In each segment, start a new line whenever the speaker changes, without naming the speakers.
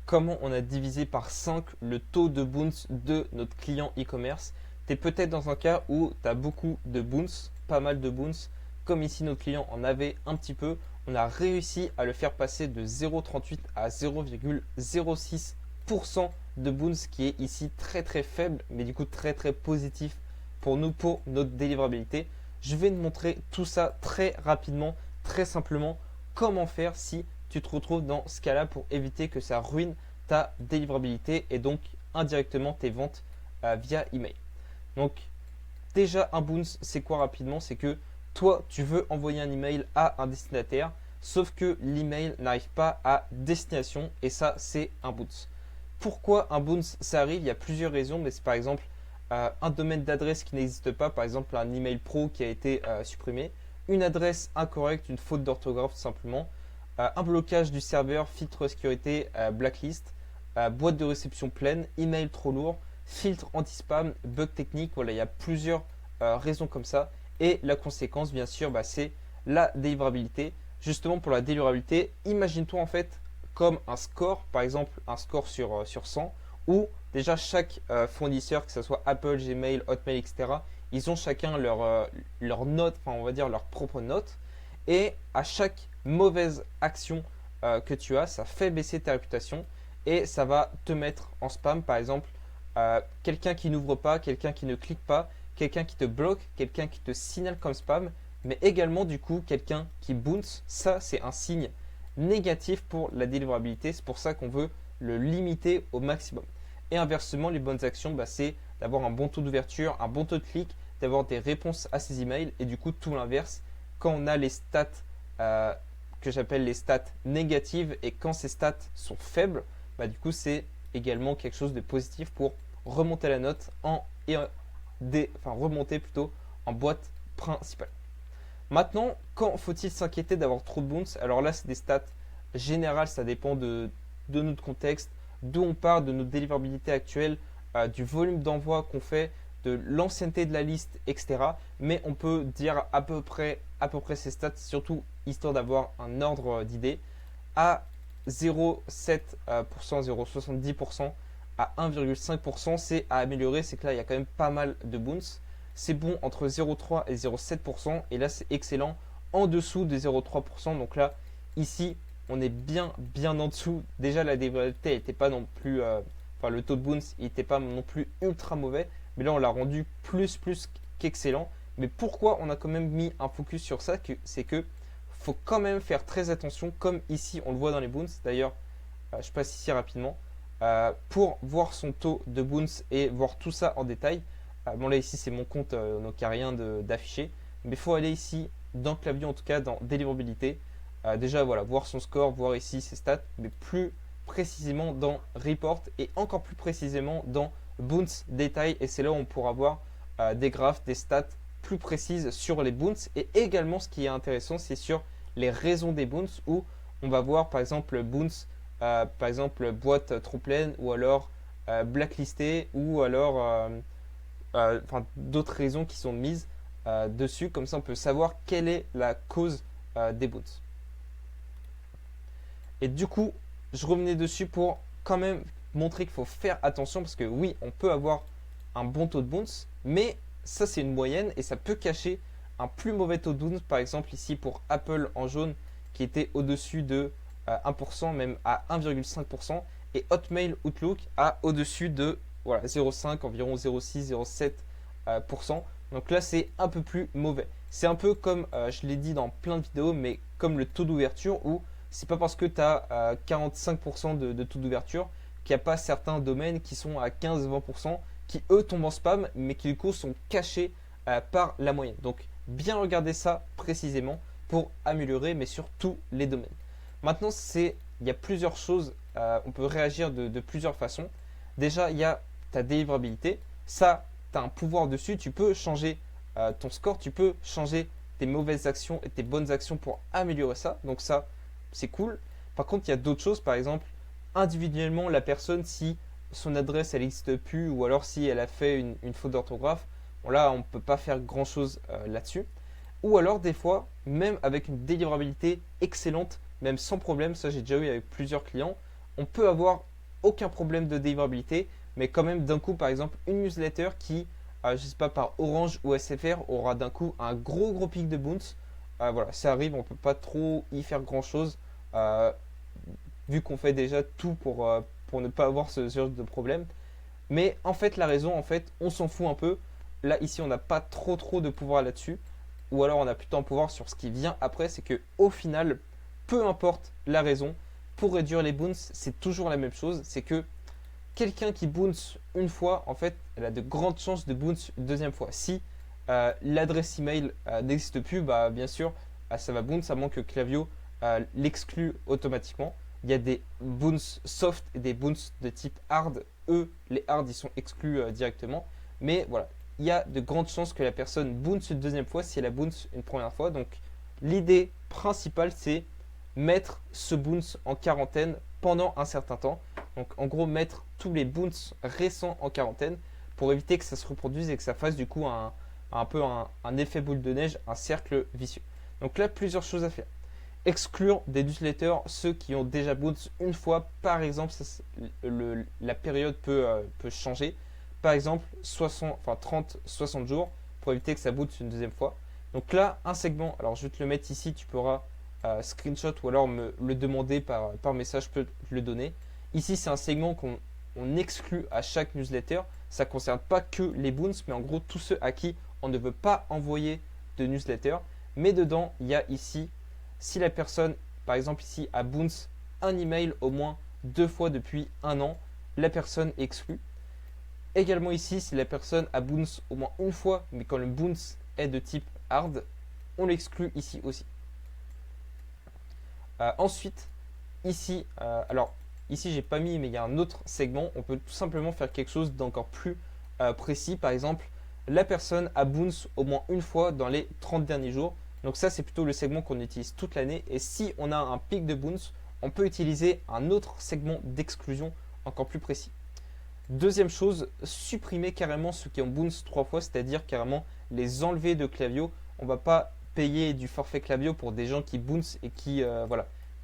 comment on a divisé par 5 le taux de bounce de notre client e-commerce. Tu es peut-être dans un cas où tu as beaucoup de bounce, pas mal de bounce. Comme ici, notre client en avait un petit peu. On a réussi à le faire passer de 0,38 à 0,06% de bounce, qui est ici très très faible, mais du coup très très positif pour nous, pour notre délivrabilité. Je vais te montrer tout ça très rapidement, très simplement, comment faire si tu te retrouves dans ce cas-là pour éviter que ça ruine ta délivrabilité et donc indirectement tes ventes via email. Donc déjà un bounce, c'est quoi rapidement? C'est que toi, tu veux envoyer un email à un destinataire, sauf que l'email n'arrive pas à destination et ça, c'est un bounce. Pourquoi un bounce ça arrive? Il y a plusieurs raisons, mais c'est par exemple un domaine d'adresse qui n'existe pas, par exemple un email pro qui a été supprimé, une adresse incorrecte, une faute d'orthographe tout simplement, un blocage du serveur, filtre sécurité, blacklist, boîte de réception pleine, email trop lourd, filtre anti-spam, bug technique. Voilà, il y a plusieurs raisons comme ça. Et la conséquence, bien sûr, c'est la délivrabilité. Justement, pour la délivrabilité, imagine-toi en fait comme un score, par exemple un score sur 100, où déjà chaque fournisseur, que ce soit Apple, Gmail, Hotmail, etc., ils ont chacun leur note, enfin on va dire leur propre note. Et à chaque mauvaise action que tu as, ça fait baisser ta réputation et ça va te mettre en spam. Par exemple, quelqu'un qui n'ouvre pas, quelqu'un qui ne clique pas, quelqu'un qui te bloque, quelqu'un qui te signale comme spam, mais également du coup quelqu'un qui bounce. Ça, c'est un signe négatif pour la délivrabilité. C'est pour ça qu'on veut le limiter au maximum. Et inversement, les bonnes actions, c'est d'avoir un bon taux d'ouverture, un bon taux de clic, d'avoir des réponses à ces emails et du coup tout l'inverse. Quand on a les stats que j'appelle les stats négatives et quand ces stats sont faibles, du coup c'est également quelque chose de positif pour remonter la note remonter plutôt en boîte principale. Maintenant, quand faut-il s'inquiéter d'avoir trop de bounce? Alors là, c'est des stats générales, ça dépend de notre contexte, d'où on part, de notre délivrabilité actuelle, du volume d'envoi qu'on fait, de l'ancienneté de la liste, etc. Mais on peut dire à peu près ces stats, surtout histoire d'avoir un ordre d'idée, à 0,7%, 0,70% à 1,5%, c'est à améliorer. C'est que là, il y a quand même pas mal de bounce. C'est bon entre 0,3 et 0,7%. Et là, c'est excellent en dessous de 0,3%. Donc là, ici, on est bien en dessous. Déjà, la délivrabilité n'était pas non plus. Le taux de bounce, il n'était pas non plus ultra mauvais. Mais là, on l'a rendu plus qu'excellent. Mais pourquoi on a quand même mis un focus sur ça? C'est que faut quand même faire très attention, comme ici, on le voit dans les bounce. D'ailleurs, je passe ici rapidement. Pour voir son taux de bounce et voir tout ça en détail. Bon là ici c'est mon compte donc il n'y a rien d'affiché, mais il faut aller ici dans Klaviyo, en tout cas dans délivrabilité. Déjà voilà, voir son score, voir ici ses stats, mais plus précisément dans report et encore plus précisément dans bounce détail, et c'est là où on pourra voir des graphes, des stats plus précises sur les bounce. Et également ce qui est intéressant, c'est sur les raisons des bounce, où on va voir par exemple bounce, par exemple boîte trop pleine, ou alors blacklisté, ou alors d'autres raisons qui sont mises dessus. Comme ça, on peut savoir quelle est la cause des bounce. Et du coup, je revenais dessus pour quand même montrer qu'il faut faire attention, parce que oui, on peut avoir un bon taux de bounce, mais ça, c'est une moyenne et ça peut cacher un plus mauvais taux de bounce. Par exemple, ici pour Apple en jaune, qui était au-dessus de 1%, même à 1,5%, et Hotmail Outlook à au-dessus de 0,5, environ 0,6, 0,7%. Donc là, c'est un peu plus mauvais. C'est un peu comme, je l'ai dit dans plein de vidéos, mais comme le taux d'ouverture, où c'est pas parce que tu as 45% de taux d'ouverture qu'il n'y a pas certains domaines qui sont à 15-20%, qui eux tombent en spam, mais qui du coup sont cachés par la moyenne. Donc bien regarder ça précisément pour améliorer, mais sur tous les domaines. Maintenant, il y a plusieurs choses, on peut réagir de plusieurs façons. Déjà, il y a ta délivrabilité. Ça, tu as un pouvoir dessus. Tu peux changer ton score, tu peux changer tes mauvaises actions et tes bonnes actions pour améliorer ça. Donc ça, c'est cool. Par contre, il y a d'autres choses. Par exemple, individuellement, la personne, si son adresse, elle n'existe plus, ou alors si elle a fait une faute d'orthographe, bon là, on ne peut pas faire grand-chose là-dessus. Ou alors, des fois, même avec une délivrabilité excellente, même sans problème, ça j'ai déjà eu avec plusieurs clients, on peut avoir aucun problème de délivrabilité, mais quand même d'un coup, par exemple, une newsletter qui, je sais pas, par Orange ou SFR aura d'un coup un gros pic de bounce. Voilà, ça arrive, on peut pas trop y faire grand chose, vu qu'on fait déjà tout pour ne pas avoir ce genre de problème. Mais en fait, la raison, en fait, on s'en fout un peu. Là, ici, on n'a pas trop de pouvoir là-dessus. Ou alors, on a plutôt un pouvoir sur ce qui vient après. C'est que au final, peu importe la raison, pour réduire les bounces, c'est toujours la même chose. C'est que quelqu'un qui bounce une fois, en fait, elle a de grandes chances de bounce une deuxième fois. Si l'adresse email n'existe plus, bah, bien sûr, ça va bounce, à moins que Klaviyo l'exclue automatiquement. Il y a des bounce soft et des bounce de type hard. Eux, les hard, ils sont exclus directement. Mais voilà, il y a de grandes chances que la personne bounce une deuxième fois si elle a bounce une première fois. Donc, l'idée principale, c'est mettre ce bounce en quarantaine pendant un certain temps. Donc, en gros, mettre tous les bounces récents en quarantaine pour éviter que ça se reproduise et que ça fasse du coup un peu un effet boule de neige, un cercle vicieux. Donc là, plusieurs choses à faire. Exclure des newsletters ceux qui ont déjà bounce une fois. Par exemple, la période peut changer. Par exemple, 30-60 jours pour éviter que ça bounce une deuxième fois. Donc là, un segment, alors je vais te le mettre ici, tu pourras screenshot ou alors me le demander par message, je peux te le donner. Ici, c'est un segment qu'on exclut à chaque newsletter. Ça ne concerne pas que les bounce, mais en gros tous ceux à qui on ne veut pas envoyer de newsletter. Mais dedans, il y a ici, si la personne, par exemple ici, a bounce un email au moins 2 fois depuis un an, la personne est exclue. Également ici, si la personne a bounce au moins une fois, mais quand le bounce est de type hard, on l'exclut ici aussi. Ensuite, ici, alors ici j'ai pas mis, mais il y a un autre segment. On peut tout simplement faire quelque chose d'encore plus précis. Par exemple, la personne a bounce au moins une fois dans les 30 derniers jours. Donc ça, c'est plutôt le segment qu'on utilise toute l'année. Et si on a un pic de bounce, on peut utiliser un autre segment d'exclusion encore plus précis. Deuxième chose, supprimer carrément ceux qui ont bounce 3 fois, c'est-à-dire carrément les enlever de Klaviyo. On ne va pas payer du forfait Klaviyo pour des gens qui bounce et qui,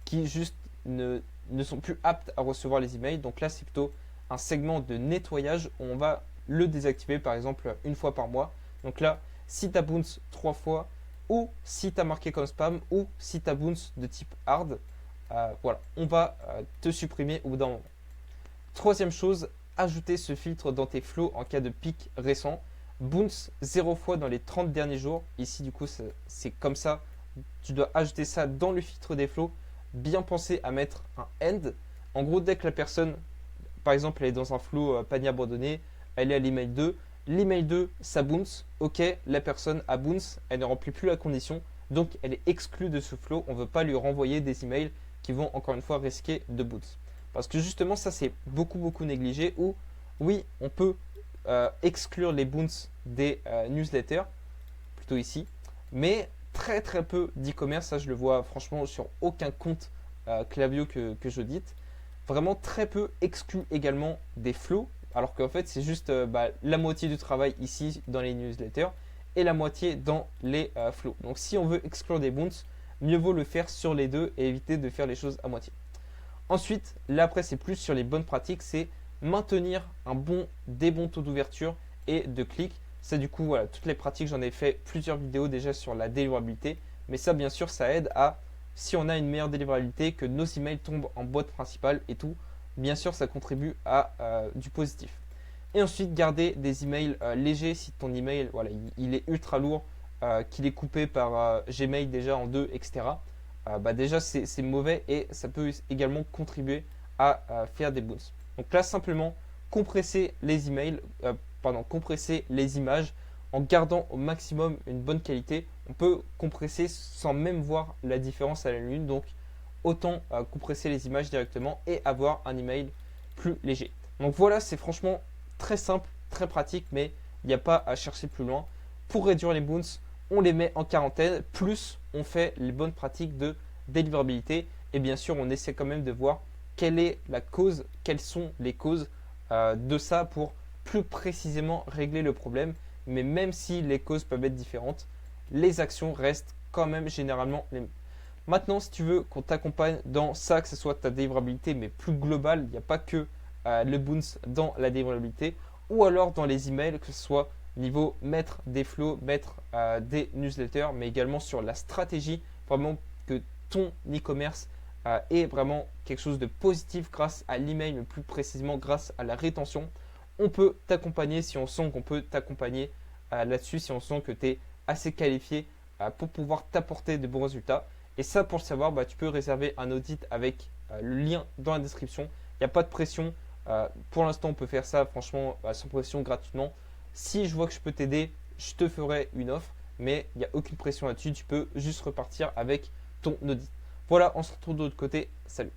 qui juste ne sont plus aptes à recevoir les emails. Donc là, c'est plutôt un segment de nettoyage où on va le désactiver par exemple une fois par mois. Donc là, si tu as bounce 3 fois ou si tu as marqué comme spam ou si tu as bounce de type hard, voilà, on va te supprimer au bout d'un moment. Troisième chose, ajouter ce filtre dans tes flows en cas de pic récent. Bounce 0 fois dans les 30 derniers jours. Ici, du coup, c'est comme ça. Tu dois ajouter ça dans le filtre des flows. Bien penser à mettre un end. En gros, dès que la personne, par exemple, elle est dans un flow panier abandonné, elle est à l'email 2. L'email 2, ça bounce. Ok, la personne a bounce, elle ne remplit plus la condition. Donc, elle est exclue de ce flow. On ne veut pas lui renvoyer des emails qui vont encore une fois risquer de bounce. Parce que justement, ça, c'est beaucoup négligé. Où, oui, on peut exclure les bounce des newsletters, plutôt ici. Mais très peu d'e-commerce, ça je le vois franchement sur aucun compte Klaviyo que j'audite. Vraiment très peu exclut également des flows, alors qu'en fait c'est juste la moitié du travail ici dans les newsletters et la moitié dans les flows. Donc si on veut exclure des bounce, mieux vaut le faire sur les deux et éviter de faire les choses à moitié. Ensuite, là après c'est plus sur les bonnes pratiques, c'est maintenir des bons taux d'ouverture et de clics. Ça du coup, voilà, toutes les pratiques, j'en ai fait plusieurs vidéos déjà sur la délivrabilité. Mais ça, bien sûr, ça aide à, si on a une meilleure délivrabilité, que nos emails tombent en boîte principale et tout. Bien sûr, ça contribue à du positif. Et ensuite, garder des emails légers si ton email, voilà, il est ultra lourd, qu'il est coupé par Gmail déjà en deux, etc. Déjà, c'est mauvais et ça peut également contribuer à faire des bounces. Donc là, simplement, compresser les emails, compresser les images en gardant au maximum une bonne qualité. On peut compresser sans même voir la différence à la lune. Donc, autant compresser les images directement et avoir un email plus léger. Donc voilà, c'est franchement très simple, très pratique, mais il n'y a pas à chercher plus loin. Pour réduire les bounces, on les met en quarantaine, plus on fait les bonnes pratiques de délivrabilité. Et bien sûr, on essaie quand même de voir quelle est la cause, quelles sont les causes de ça pour plus précisément régler le problème. Mais même si les causes peuvent être différentes, les actions restent quand même généralement les mêmes. Maintenant, si tu veux qu'on t'accompagne dans ça, que ce soit ta délivrabilité, mais plus globale, il n'y a pas que le bounce dans la délivrabilité ou alors dans les emails, que ce soit niveau mettre des flows, mettre des newsletters, mais également sur la stratégie, vraiment que ton e-commerce est vraiment quelque chose de positif grâce à l'email, mais plus précisément grâce à la rétention. On peut t'accompagner si on sent qu'on peut t'accompagner là-dessus, si on sent que tu es assez qualifié pour pouvoir t'apporter de bons résultats. Et ça, pour le savoir, tu peux réserver un audit avec le lien dans la description. Il n'y a pas de pression. Pour l'instant, on peut faire ça franchement sans pression gratuitement. Si je vois que je peux t'aider, je te ferai une offre, mais il n'y a aucune pression là-dessus. Tu peux juste repartir avec ton audit. Voilà, on se retrouve de l'autre côté. Salut.